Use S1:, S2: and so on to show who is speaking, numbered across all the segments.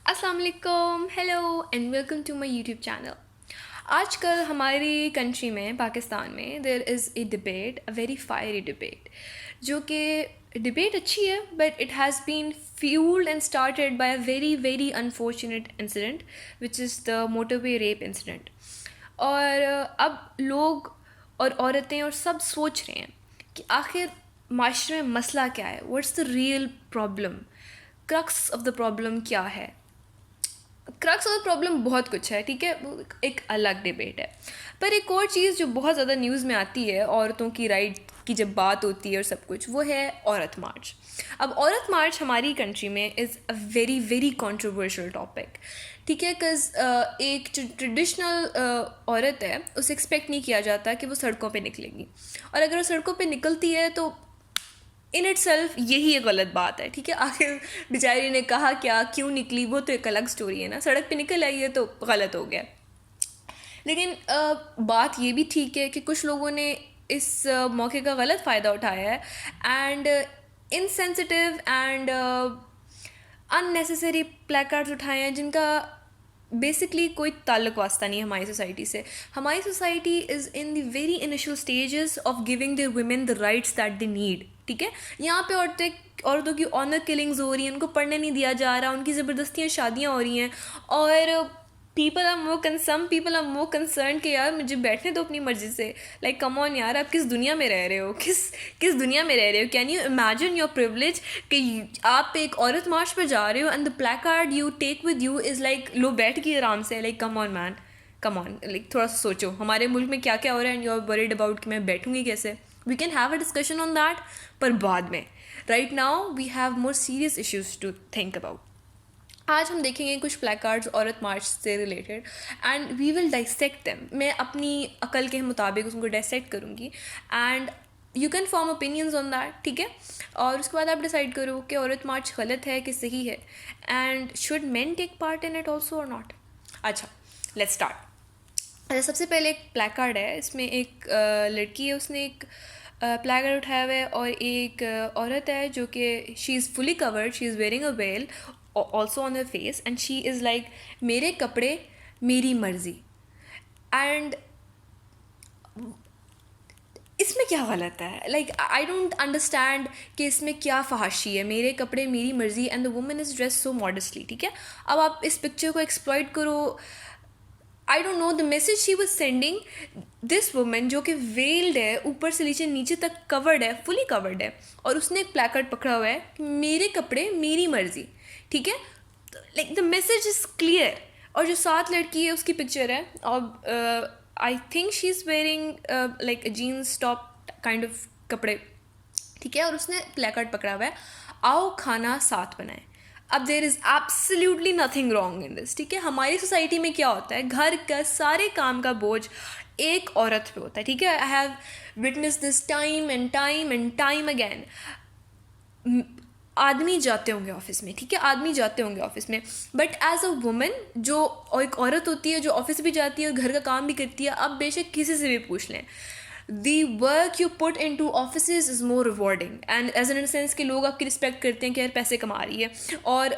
S1: अस्सलाम वालेकुम, hello and welcome to my YouTube channel. आजकल हमारी कंट्री में पाकिस्तान में there is a debate, a very fiery debate, जो कि डिबेट अच्छी है but it has been fuelled and started by a very very unfortunate incident which is the motorway rape incident. और अब लोग और औरतें और सब सोच रहे हैं कि आखिर माशरे में मसला क्या है, what's the real problem, crux of the problem क्या है। क्रक्स ऑफ द प्रॉब्लम बहुत कुछ है, ठीक है, वो एक अलग डिबेट है। पर एक और चीज़ जो बहुत ज़्यादा न्यूज़ में आती है औरतों की राइट की जब बात होती है और सब कुछ, वो है औरत मार्च। अब औरत मार्च हमारी कंट्री में is a very very controversial topic, ठीक है, बिकॉज एक जो ट्रेडिशनल औरत है उसे एक्सपेक्ट नहीं किया जाता कि वो सड़कों पे निकलेगी, और अगर वो सड़कों पे निकलती है तो इन इट सेल्फ यही एक गलत बात है, ठीक है। आखिर बेचारी ने कहा क्या, क्यों निकली, वो तो एक अलग स्टोरी है ना। सड़क पे निकल आई है तो गलत हो गया। लेकिन बात ये भी ठीक है कि कुछ लोगों ने इस मौके का गलत फ़ायदा उठाया है and insensitive and unnecessary placards उठाए हैं जिनका बेसिकली कोई ताल्लुक वास्ता नहीं है हमारी सोसाइटी से। हमारी society is in the very initial stages of giving the women the rights that they need, ठीक है। यहाँ पे औरतों की ऑनर किलिंग्स हो रही हैं, उनको पढ़ने नहीं दिया जा रहा, उनकी ज़बरदस्तियाँ शादियाँ हो रही हैं, और some people are more concern कि यार मुझे बैठने दो अपनी मर्ज़ी से। लाइक कम ऑन यार, आप किस दुनिया में रह रहे हो, किस दुनिया में रह रहे हो। Can you imagine your privilege कि आप एक औरत मार्च पे जा रहे हो and the placard you take with you is like लो बैठ के आराम से। Like come on man, come on, like थोड़ा सा सोचो हमारे मुल्क में क्या क्या हो रहा है and you are worried about कि मैं बैठूंगी कैसे। We can have a discussion on that, पर बाद में। Right now we have more serious issues to think about. आज हम देखेंगे कुछ प्लेकार्ड्स औरत मार्च से related and we will dissect them. मैं अपनी अकल के मुताबिक उसको डाइसेक्ट करूँगी and you can form opinions on that, ठीक है। और उसके बाद आप डिसाइड करो कि औरत मार्च गलत है कि सही है, and should men take part in it also और नॉट। अच्छा, लेट्स स्टार्ट। अच्छा, सबसे पहले एक प्लेकार्ड है, इसमें एक लड़की है, उसने एक प्लेकार्ड उठाया हुआ है, और एक औरत है जो कि she is fully covered, she is wearing a well also on her face and she is like मेरे कपड़े मेरी मर्जी। एंड इसमें क्या गलत है? लाइक आई डोंट अंडरस्टैंड कि इसमें क्या फहाशी है। मेरे कपड़े मेरी मर्जी and the woman is dress so modestly, ठीक है। अब आप इस पिक्चर को एक्सप्लॉइट करो। आई don't know the message she was sending. This woman जो कि वेल्ड है, ऊपर से नीचे तक कवर्ड है, फुली कवर्ड है, और उसने एक प्लेकार्ड पकड़ा हुआ है कि मेरे कपड़े मेरी मर्जी, ठीक है। Like the message is clear. और जो साथ लड़की है उसकी पिक्चर है, और I think she is wearing like jeans top kind of कपड़े, ठीक है। और उसने प्लेकार्ड पकड़ा हुआ है, आओ खाना साथ बनाएं। अब there is absolutely nothing wrong in this, ठीक है। हमारी सोसाइटी में क्या होता है, घर का सारे काम का बोझ एक औरत पे होता है, ठीक है। I have witness this time and time again. आदमी जाते होंगे ऑफिस में, ठीक है, आदमी जाते होंगे ऑफिस में, बट एज अ वुमन जो एक औरत होती है जो ऑफिस भी जाती है और घर का काम भी करती है, अब बेशक किसी से भी पूछ लें, the work you put into offices is more rewarding and as in a sense कि लोग आपकी रिस्पेक्ट करते हैं कि यार पैसे कमा रही है, और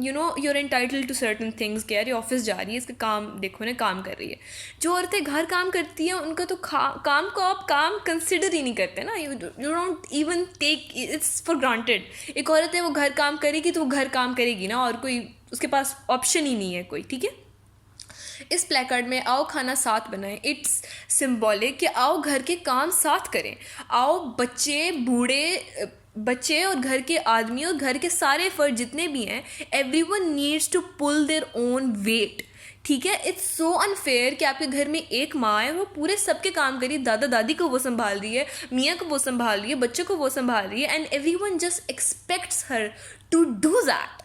S1: you know you are entitled to certain things कि यार ये ऑफिस जा रही है, इसका काम देखो ना, काम कर रही है। जो औरतें घर काम करती हैं उनका तो काम को आप काम कंसिडर ही नहीं करते ना, you don't even take its for granted. एक औरत है, वो घर काम करेगी तो वो घर काम करेगी ना, और कोई उसके पास ऑप्शन ही नहीं है कोई, ठीक है। इस प्लेकार्ड में आओ खाना साथ बनाएं, इट्स सिंबॉलिक कि आओ घर के काम साथ करें। आओ बच्चे बूढ़े बच्चे और घर के आदमी और घर के सारे फर्द जितने भी हैं, everyone needs to pull their own weight, ठीक है। इट्स सो अनफेयर कि आपके घर में एक माँ है, वो पूरे सबके काम करी, दादा दादी को वो संभाल रही है, मियाँ को वो संभाल रही है, बच्चों को वो संभाल रही है, and everyone just expects her to do that.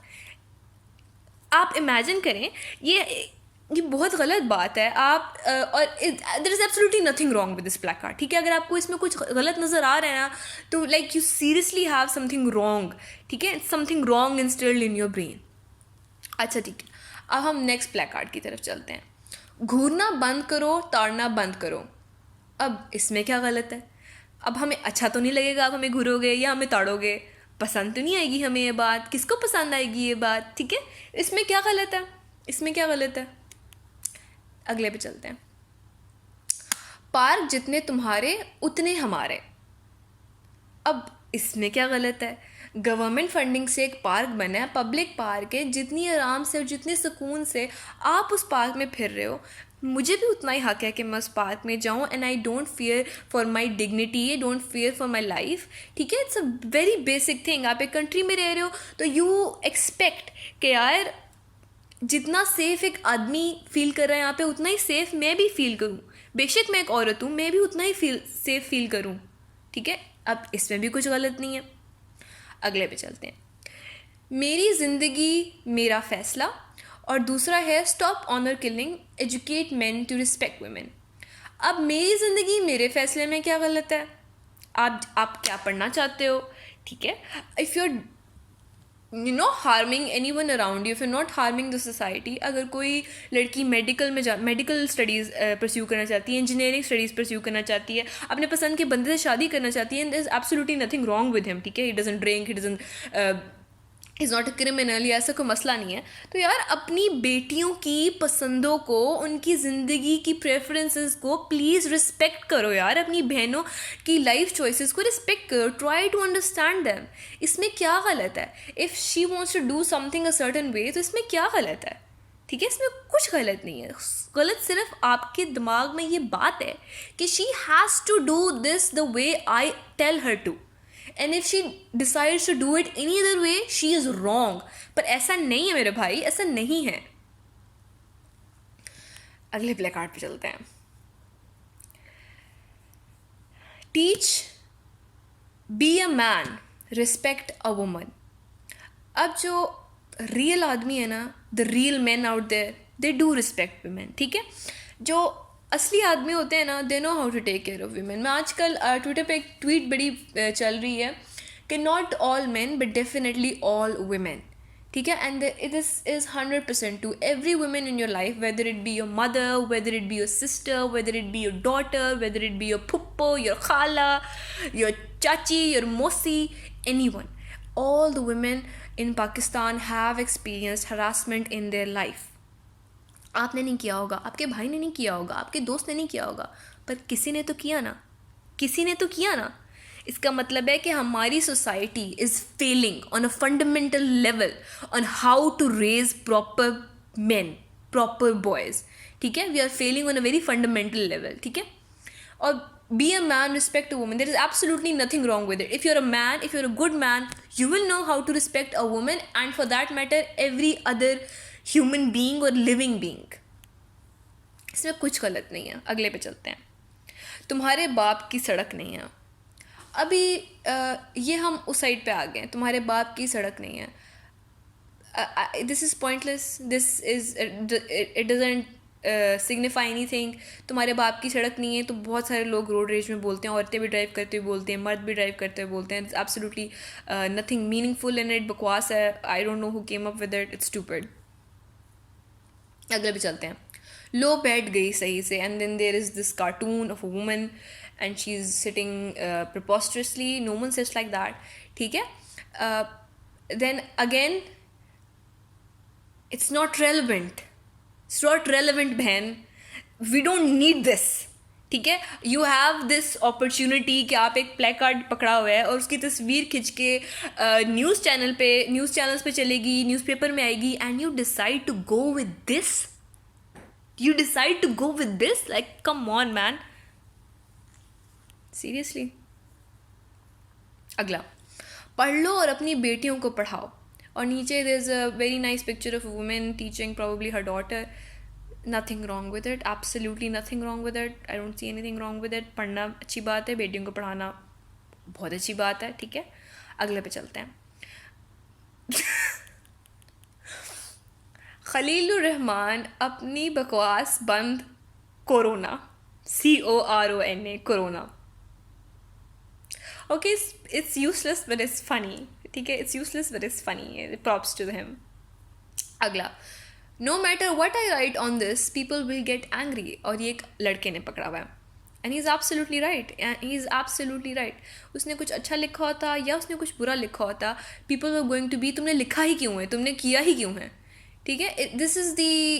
S1: आप इमेजिन करें, ये बहुत गलत बात है। आप और there is absolutely nothing wrong with this placard, ठीक है। अगर आपको इसमें कुछ गलत नज़र आ रहा है ना, तो like you seriously have something wrong, ठीक है, something wrong installed in your brain. अच्छा, ठीक है, अब हम नेक्स्ट प्लेकार्ड की तरफ चलते हैं। घूरना बंद करो, ताड़ना बंद करो। अब इसमें क्या गलत है? अब हमें अच्छा तो नहीं लगेगा आप हमें घूरोगे या हमें ताड़ोगे। पसंद तो नहीं आएगी हमें ये बात, किसको पसंद आएगी ये बात, ठीक है। इसमें क्या गलत है, इसमें क्या गलत है। अगले पे चलते हैं। पार्क जितने तुम्हारे उतने हमारे। अब इसमें क्या गलत है। गवर्नमेंट फंडिंग से एक पार्क बना है, पब्लिक पार्क है, जितनी आराम से और जितने सुकून से आप उस पार्क में फिर रहे हो, मुझे भी उतना ही हक है कि मैं उस पार्क में जाऊँ, and I don't fear for my dignity, don't fear for my life, ठीक है। It's a very basic thing. आप एक कंट्री में रह रहे हो तो यू एक्सपेक्ट कि यार जितना सेफ़ एक आदमी फील कर रहा है यहाँ पे, उतना ही सेफ़ मैं भी फील करूँ। बेशक मैं एक औरत हूँ, मैं भी उतना ही सेफ़ फील करूँ, ठीक है। अब इसमें भी कुछ गलत नहीं है। अगले पे चलते हैं। मेरी ज़िंदगी मेरा फ़ैसला, और दूसरा है stop honour killing, educate man to respect women. अब मेरी ज़िंदगी मेरे फ़ैसले में क्या गलत है। आप क्या पढ़ना चाहते हो, ठीक है। If you harming any one around you, if you not harming the society. अगर कोई लड़की मेडिकल स्टडीज़ परस्यू करना चाहती है, इंजीनियरिंग स्टडीज़ परस्यू करना चाहती है, अपने पसंद के बंदे से शादी करना चाहती है, and there is absolutely nothing wrong with him, ठीक है। He doesn't drink, he doesn't is not a criminal, या ऐसा कोई मसला नहीं है। तो यार अपनी बेटियों की पसंदों को, उनकी ज़िंदगी की प्रेफरेंसेस को प्लीज़ रिस्पेक्ट करो यार। अपनी बहनों की लाइफ चॉइसेस को रिस्पेक्ट करो, ट्राई टू अंडरस्टैंड दैम। इसमें क्या गलत है। If she wants to do something a certain way, तो इसमें क्या गलत है, ठीक है। इसमें कुछ गलत नहीं है। गलत सिर्फ आपके दिमाग में ये बात है कि she has to do this the way I tell her to, and if she decides to do it any other way, she is wrong. पर ऐसा नहीं है मेरे भाई, ऐसा नहीं है। अगले प्ले कार्ड पे चलते हैं। Teach, be a man, respect a woman. अब जो रियल आदमी है ना, the real man out there, they do respect women, ठीक है। जो असली आदमी होते हैं ना, they know how to take care of women. मैं आजकल ट्विटर पे एक ट्वीट बड़ी चल रही है कि not all man but definitely all women, ठीक है। And this is 100% to every women in your life, whether it be your mother, whether it be your sister, whether it be your daughter, whether it be your phuppo, your khala, your chachi, your mausi, any one. All the women in Pakistan have experienced harassment in their life. आपने नहीं किया होगा, आपके भाई ने नहीं किया होगा, आपके दोस्त ने नहीं किया होगा, पर किसी ने तो किया ना, किसी ने तो किया ना। इसका मतलब है कि हमारी society is failing on a fundamental level on how to raise proper men, proper boys, ठीक है। We are failing on a very fundamental level, ठीक है। और be a man, respect a woman. There is absolutely nothing wrong with it. If you're a man, if you're a good man, you will know how to respect a woman, and for that matter every other human being or living being. इसमें कुछ गलत नहीं है। अगले पे चलते हैं। तुम्हारे बाप की सड़क नहीं है। अभी ये हम उस साइड पे आ गए हैं, तुम्हारे बाप की सड़क नहीं है। This is pointless, this is it doesn't signify any thing. तुम्हारे बाप की सड़क नहीं है तो बहुत सारे लोग रोड रेज में बोलते हैं, औरतें भी ड्राइव करते हुए बोलते हैं, मर्द भी ड्राइव करते हुए बोलते हैं। Absolutely nothing meaningful in it, बकवास है। I don't know who came up with it, it's stupid. अगले भी चलते हैं। लो बैठ गई सही से, and then there is this cartoon of a woman and she is sitting preposterously, no one sits like that, ठीक है। Then again it's not relevant, it's not relevant बहन, वी डोंट नीड दिस, ठीक है। You have this opportunity कि आप एक play card पकड़ा हुआ है और उसकी तस्वीर खिंच के न्यूज़ चैनल्स पे चलेगी, न्यूज़पेपर में आएगी, and you decide to go with this, you decide to go with this, like come on man, seriously. अगला, पढ़ लो और अपनी बेटियों को पढ़ाओ। और नीचे there is a very nice picture of a women teaching probably her daughter. Nothing wrong with it, absolutely nothing wrong with it. I don't see anything wrong with it. पढ़ना अच्छी बात है, बेटियों को पढ़ाना बहुत अच्छी बात है, ठीक है। अगले पे चलते हैं। खलीलुर रहमान अपनी बकवास बंद, corona, CORONA, corona. Okay, it's useless but it's funny, ठीक है। It's useless but it's funny, props to him. अगला, no matter what I write on this people will get angry. और ये एक लड़के ने पकड़ा हुआ है। And he is absolutely right, he is absolutely right. उसने कुछ अच्छा लिखा होता या उसने कुछ बुरा लिखा होता, people were going to be तुमने लिखा ही क्यों है, तुमने किया ही क्यों है. ठीक है, this is the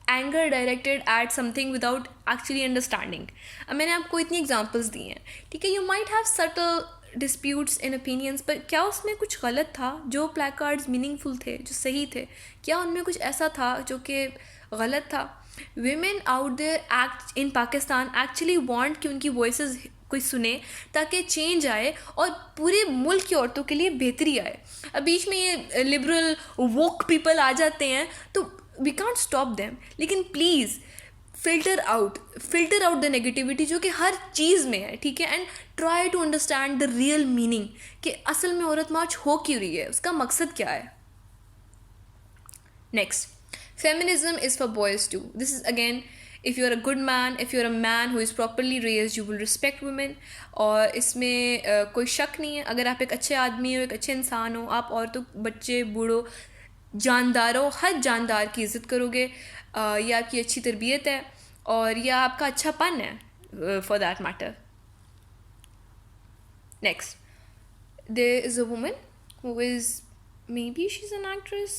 S1: anger directed eight something without actually understanding. अब मैंने आपको इतनी एग्जाम्पल्स दी हैं. ठीक है, you might have subtle disputes in opinions, पर क्या उसमें कुछ गलत था? जो प्लेकार्ड्स मीनिंगफुल थे, जो सही थे, क्या उनमें कुछ ऐसा था जो कि गलत था? women out there act in Pakistan actually want कि उनकी वॉइसेस कोई सुने ताकि चेंज आए और पूरे मुल्क की औरतों के लिए बेहतरी आए. अब बीच में ये लिबरल वोक पीपल आ जाते हैं तो वी कांट स्टॉप देम, लेकिन please filter out the negativity जो कि हर चीज़ में है. ठीक है, and try to understand the real meaning कि असल में औरत मार्च हो क्यों रही है, उसका मकसद क्या है. Next, feminism is for boys too. This is again, if you're a good man, if you're a man who is properly raised, you will respect women. और इसमें कोई शक नहीं है, अगर आप एक अच्छे आदमी हो, एक अच्छे इंसान हो, आप औरतों, बच्चे, बूढ़ों, जानदारों, हर जानदार की इज़्ज़त करोगे. ये आपकी अच्छी तरबियत है और यह आपका अच्छापन है for that matter. Next, there is a woman who is, maybe she's an actress,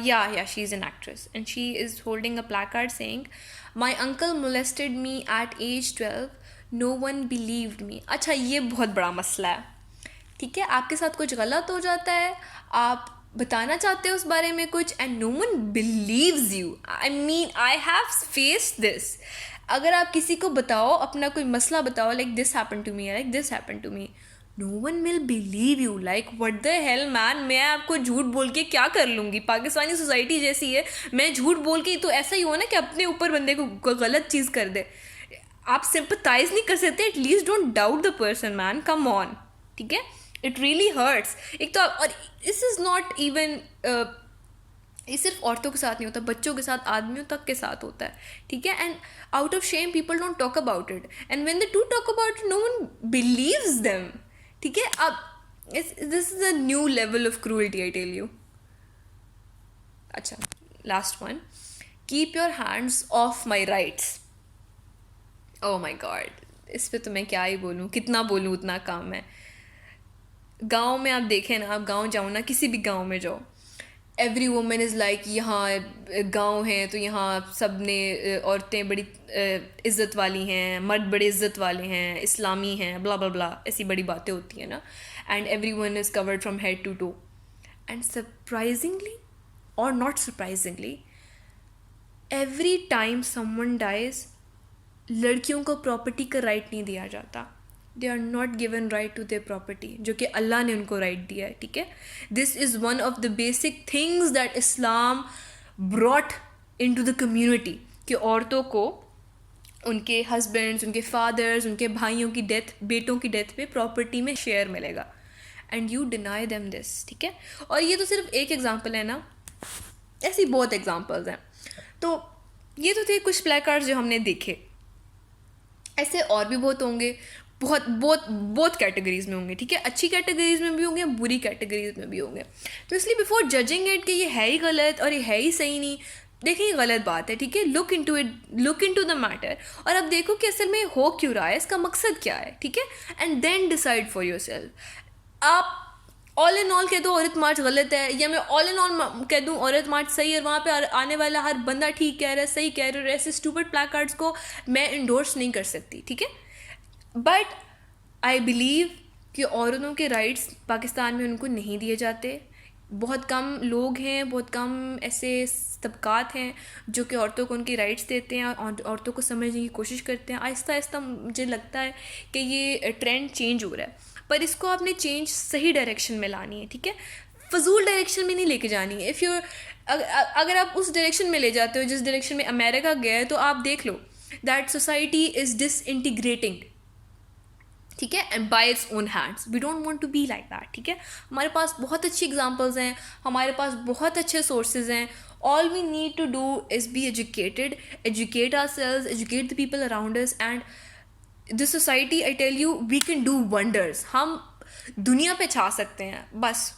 S1: yeah, she's an actress, and she is holding a placard saying, my uncle molested me at age 12, no one believed me. अच्छा, ये बहुत बड़ा मसला है. ठीक है, आपके साथ कुछ गलत हो जाता है, आप बताना चाहते हो उस बारे में कुछ, and no one believes you. I mean, I have faced this. अगर आप किसी को बताओ, अपना कोई मसला बताओ, like this happen to me, like this happen to me, no one will believe you. Like what the hell man, मैं आपको झूठ बोल के क्या कर लूँगी? पाकिस्तानी सोसाइटी जैसी है, मैं झूठ बोल के तो ऐसा ही हुआ ना कि अपने ऊपर बंदे को कोई गलत चीज़ कर दे. आप सिंपथाइज नहीं कर सकते, at least don't doubt the person man, come on. ठीक है, इट रियली हर्ट्स. एक तो और दिस इज़ नॉट इवन, ये सिर्फ औरतों के साथ नहीं होता, बच्चों के साथ, आदमियों तक के साथ होता है. ठीक है, and out of shame people don't talk about it, and when they do talk about it, no one believes them. ठीक है, अब this is a new level of cruelty, I tell you. अच्छा, last one, keep your hands off my rights. Oh my god, इस पे तो मैं क्या ही बोलूँ, कितना बोलूँ उतना काम है. गाँव में आप देखें ना, आप गाँव जाओ ना, किसी भी गाँव में जाओ, एवरी वुमेन इज़ लाइक, यहाँ गांव है तो यहाँ सब ने औरतें बड़ी इज़्ज़त वाली हैं, मर्द बड़े इज़्ज़त वाले हैं, इस्लामी हैं, ब्ला ब्ला ब्ला, ऐसी बड़ी बातें होती हैं ना. And every one is covered from head to toe. And surprisingly और not surprisingly, every time someone dies, लड़कियों को प्रॉपर्टी का राइट नहीं दिया जाता. They are not given right to their property, जो कि अल्लाह ने उनको राइट दिया है. ठीक है, this is one of the basic things that Islam brought into the community, कि औरतों को उनके हस्बैंड्स, उनके फादर्स, उनके भाइयों की डेथ, बेटों की डेथ पे प्रॉपर्टी में शेयर मिलेगा. And you deny them this. ठीक है, और ये तो सिर्फ एक एग्जाम्पल है ना, ऐसी बहुत एग्जाम्पल्स हैं. तो ये तो थे कुछ प्लेकार्ड्स जो हमने देखे, ऐसे और भी बहुत होंगे, बहुत कैटेगरीज में होंगे. ठीक है, अच्छी कैटेगरीज में भी होंगे, बुरी कैटेगरीज में भी होंगे. तो इसलिए बिफोर जजिंग इट कि ये है ही गलत और ये है ही सही नहीं, देखिए ये गलत बात है. ठीक है, look into it, look into the matter, और अब देखो कि असल में हो क्यों रहा है, इसका मकसद क्या है. ठीक है, and then decide for yourself. आप ऑल इन ऑल कह दो औरत मार्च गलत है, या मैं ऑल इन ऑल कह दूँ औरत मार्च सही है, वहाँ पे आने वाला हर बंदा ठीक कह रहा है, सही कह रहा है, ऐसे स्टूपिड प्लेकार्ड्स को मैं इंडोर्स नहीं कर सकती. ठीक है, बट आई बिलीव कि औरतों के राइट्स पाकिस्तान में उनको नहीं दिए जाते. बहुत कम लोग हैं, बहुत कम ऐसे तबकात हैं जो कि औरतों को उनकी राइट्स देते हैं और औरतों को समझने की कोशिश करते हैं. आहिस्ता आहिस्ता मुझे लगता है कि ये ट्रेंड चेंज हो रहा है, पर इसको आपने चेंज सही डायरेक्शन में लानी है. ठीक है, फजूल डायरेक्शन में नहीं लेके जानी है. इफ़ यू अगर आप उस डायरेक्शन में ले जाते हो जिस डायरेक्शन में अमेरिका गया है, तो आप देख लो दैट सोसाइटी इज़ डिसइंटीग्रेटिंग. ठीक है, and by its own hands. We don't want to be like that. ठीक है, हमारे पास बहुत अच्छी एग्जांपल्स हैं, हमारे पास बहुत अच्छे सोर्सेज हैं. All we need to do is be educated, educate ourselves, educate the people around us, and this society, I tell you, we can do wonders. हम दुनिया पे छा सकते हैं बस.